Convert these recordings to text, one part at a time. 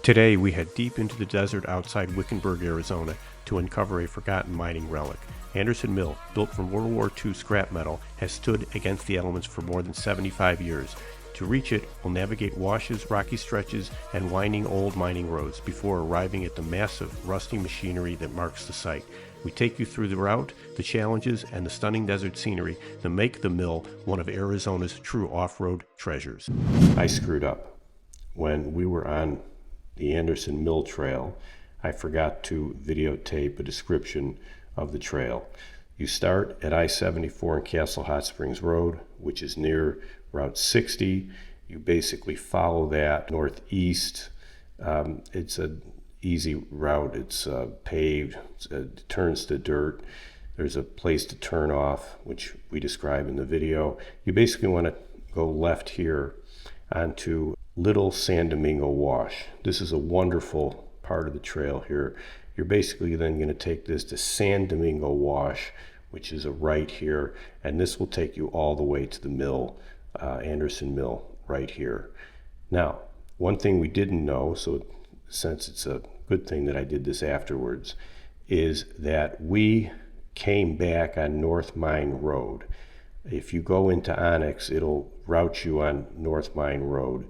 Today, we head deep into the desert outside Wickenburg, Arizona, to uncover a forgotten mining relic. Anderson Mill, built from World War II scrap metal, has stood against the elements for more than 75 years. To reach it, we'll navigate washes, rocky stretches, and winding old mining roads before arriving at the massive, rusty machinery that marks the site. We take you through the route, the challenges, and the stunning desert scenery that make the mill one of Arizona's true off-road treasures. I screwed up. When we were on the Anderson Mill Trail, I forgot to videotape a description of the trail. You start at I-74 and Castle Hot Springs Road, which is near Route 60. You basically follow that northeast. It's an easy route. It's paved. It turns to dirt. There's a place to turn off, which we describe in the video. You basically want to go left here onto Little San Domingo Wash. This is a wonderful part of the trail here. You're basically then going to take this to San Domingo Wash, which is a right here, and this will take you all the way to the mill, Anderson Mill, right here. Now, one thing we didn't know, so since it's a good thing that I did this afterwards, is that we came back on North Mine Road. If you go into Onyx, it'll route you on North Mine Road.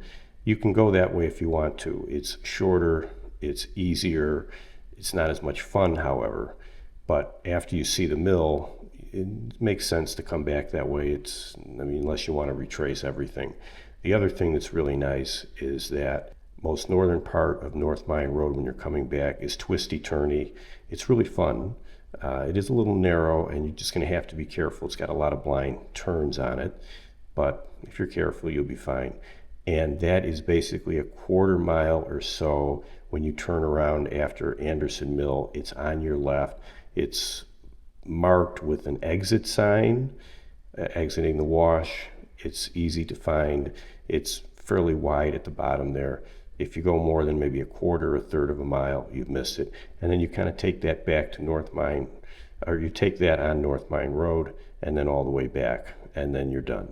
You can go that way if you want to. It's shorter, it's easier, it's not as much fun, however. But after you see the mill, it makes sense to come back that way. Unless you want to retrace everything. The other thing that's really nice is that most northern part of North Mine Road when you're coming back is twisty-turny. It's really fun. It is a little narrow, and you're just going to have to be careful. It's got a lot of blind turns on it, but if you're careful, you'll be fine. And that is basically a quarter mile or so when you turn around after Anderson Mill. It's on your left. It's marked with an exit sign, exiting the wash. It's easy to find. It's fairly wide at the bottom there. If you go more than maybe a quarter, a third of a mile, you've missed it. And then you kind of take that back to North Mine, or you take that on North Mine Road and then all the way back, and then you're done.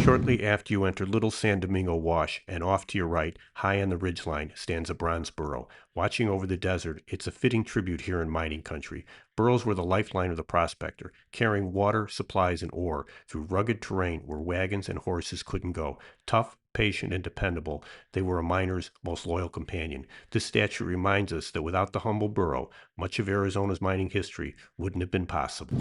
Shortly after you enter Little San Domingo Wash, and off to your right, high on the ridgeline, stands a bronze burro. Watching over the desert, it's a fitting tribute here in mining country. Burros were the lifeline of the prospector, carrying water, supplies, and ore through rugged terrain where wagons and horses couldn't go. Tough, patient, and dependable, they were a miner's most loyal companion. This statue reminds us that without the humble burro, much of Arizona's mining history wouldn't have been possible.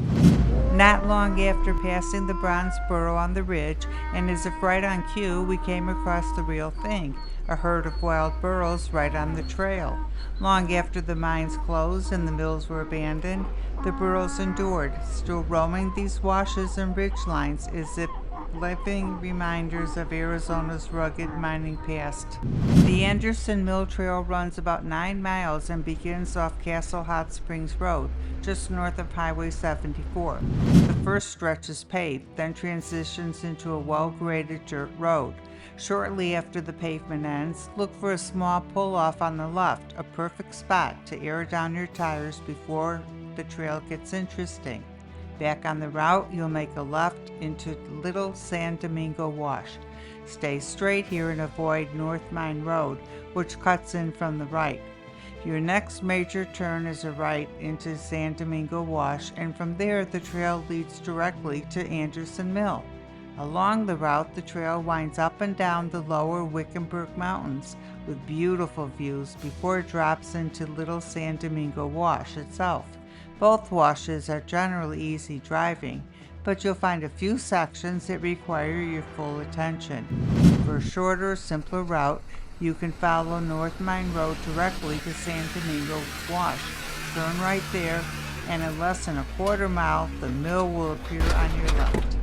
Not long after passing the bronze burro on the ridge, and as if right on cue, we came across the real thing, a herd of wild burros right on the trail. Long after the mines closed and the mills were abandoned, the burros endured, still roaming these washes and ridgelines as if living reminders of Arizona's rugged mining past. The Anderson Mill Trail runs about 9 miles and begins off Castle Hot Springs Road, just north of Highway 74. The first stretch is paved, then transitions into a well-graded dirt road. Shortly after the pavement ends, look for a small pull-off on the left, a perfect spot to air down your tires before the trail gets interesting. Back on the route, you'll make a left into Little San Domingo Wash. Stay straight here and avoid North Mine Road, which cuts in from the right. Your next major turn is a right into San Domingo Wash, and from there the trail leads directly to Anderson Mill. Along the route, the trail winds up and down the lower Wickenburg Mountains with beautiful views before it drops into Little San Domingo Wash itself. Both washes are generally easy driving, but you'll find a few sections that require your full attention. For a shorter, simpler route, you can follow North Mine Road directly to San Domingo Wash. Turn right there, and in less than a quarter mile, the mill will appear on your left.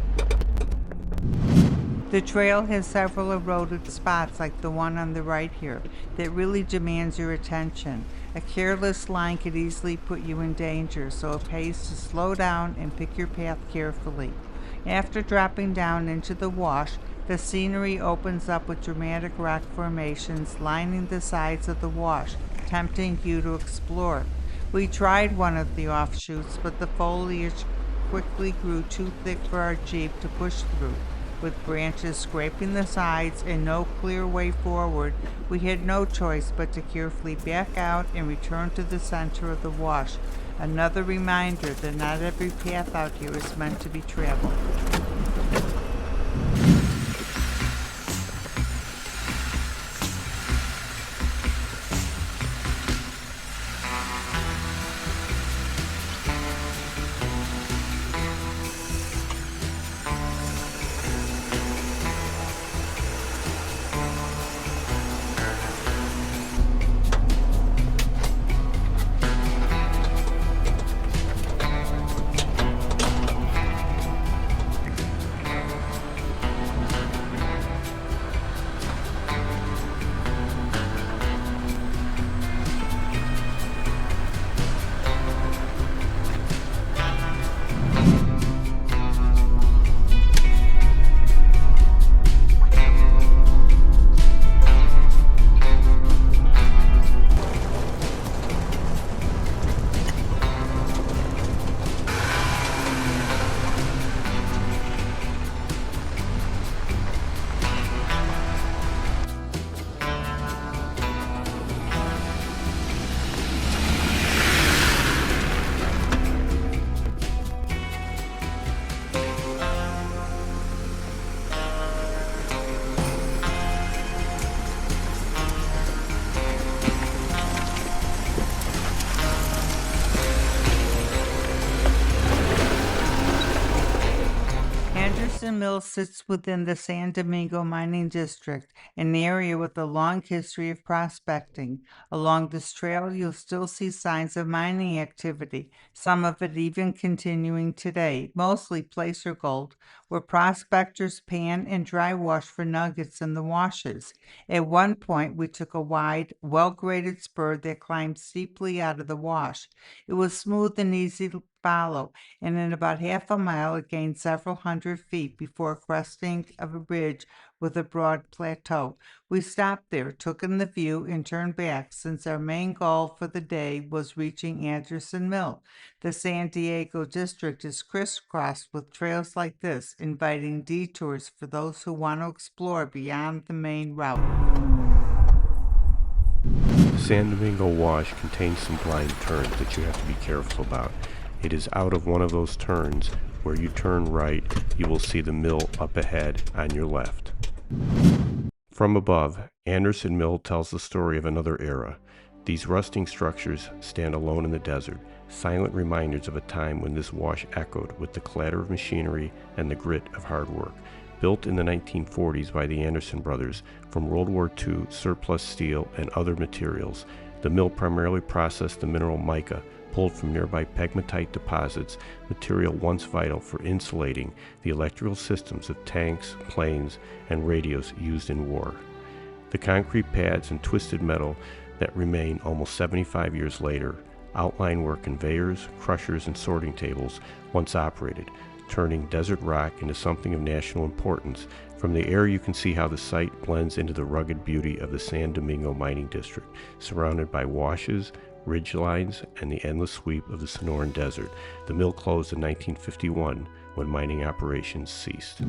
The trail has several eroded spots like the one on the right here that really demands your attention. A careless line could easily put you in danger, so it pays to slow down and pick your path carefully. After dropping down into the wash, the scenery opens up with dramatic rock formations lining the sides of the wash, tempting you to explore. We tried one of the offshoots, but the foliage quickly grew too thick for our Jeep to push through. with branches scraping the sides and no clear way forward, we had no choice but to carefully back out and return to the center of the wash. Another reminder that not every path out here is meant to be traveled. Mill sits within the San Domingo Mining District, an area with a long history of prospecting. Along this trail, you'll still see signs of mining activity, some of it even continuing today, mostly placer gold, where prospectors pan and dry wash for nuggets in the washes. At one point, we took a wide, well-graded spur that climbed steeply out of the wash. It was smooth and easy to follow, and in about half a mile it gained several hundred feet before cresting of a ridge with a broad plateau. We stopped there, took in the view, and turned back, since our main goal for the day was reaching Anderson Mill. The San Diego district is crisscrossed with trails like this, inviting detours for those who want to explore beyond the main route. The San Domingo Wash contains some blind turns that you have to be careful about. It is out of one of those turns where you turn right, you will see the mill up ahead on your left. From above, Anderson Mill tells the story of another era. These rusting structures stand alone in the desert, silent reminders of a time when this wash echoed with the clatter of machinery and the grit of hard work. Built in the 1940s by the Anderson brothers from World War II surplus steel and other materials, the mill primarily processed the mineral mica, pulled from nearby pegmatite deposits, material once vital for insulating the electrical systems of tanks, planes, and radios used in war. The concrete pads and twisted metal that remain almost 75 years later outline where conveyors, crushers, and sorting tables once operated, turning desert rock into something of national importance. From the air you can see how the site blends into the rugged beauty of the San Domingo Mining District, surrounded by washes, ridgelines, and the endless sweep of the Sonoran Desert. The mill closed in 1951 when mining operations ceased. You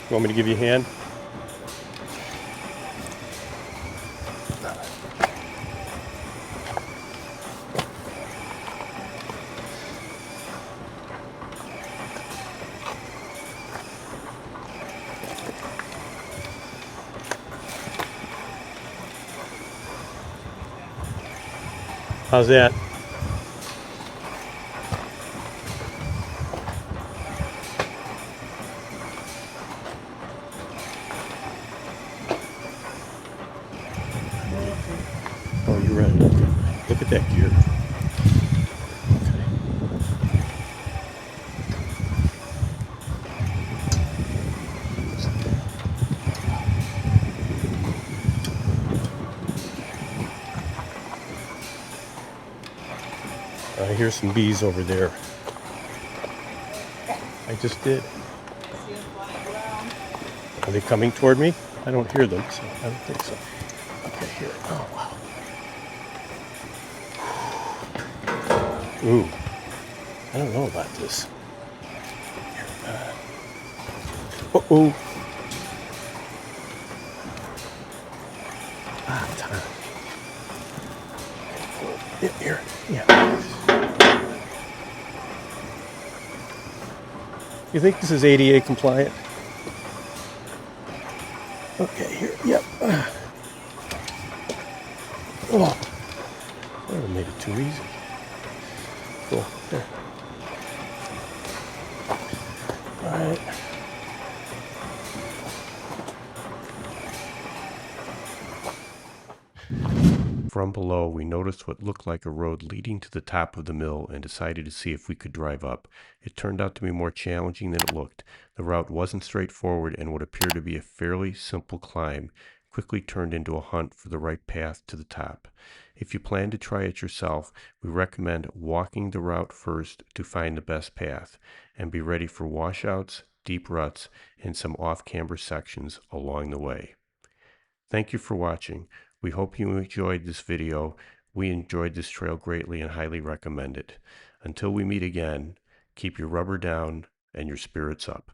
want me to give you a hand? How's that? Oh, you're right. Look at that gear. I hear some bees over there. I just did. Are they coming toward me? I don't hear them, so I don't think so. Okay, here. Oh, wow. Ooh, I don't know about this. Uh-oh. Ah, time. Here, yeah. You think this is ADA compliant? Okay, here, yep. Oh, that made it too easy. Cool, here. All right. From below, we noticed what looked like a road leading to the top of the mill and decided to see if we could drive up. It turned out to be more challenging than it looked. The route wasn't straightforward and what appeared to be a fairly simple climb quickly turned into a hunt for the right path to the top. If you plan to try it yourself, we recommend walking the route first to find the best path, and be ready for washouts, deep ruts, and some off-camber sections along the way. Thank you for watching. We hope you enjoyed this video. We enjoyed this trail greatly and highly recommend it. Until we meet again, keep your rubber down and your spirits up.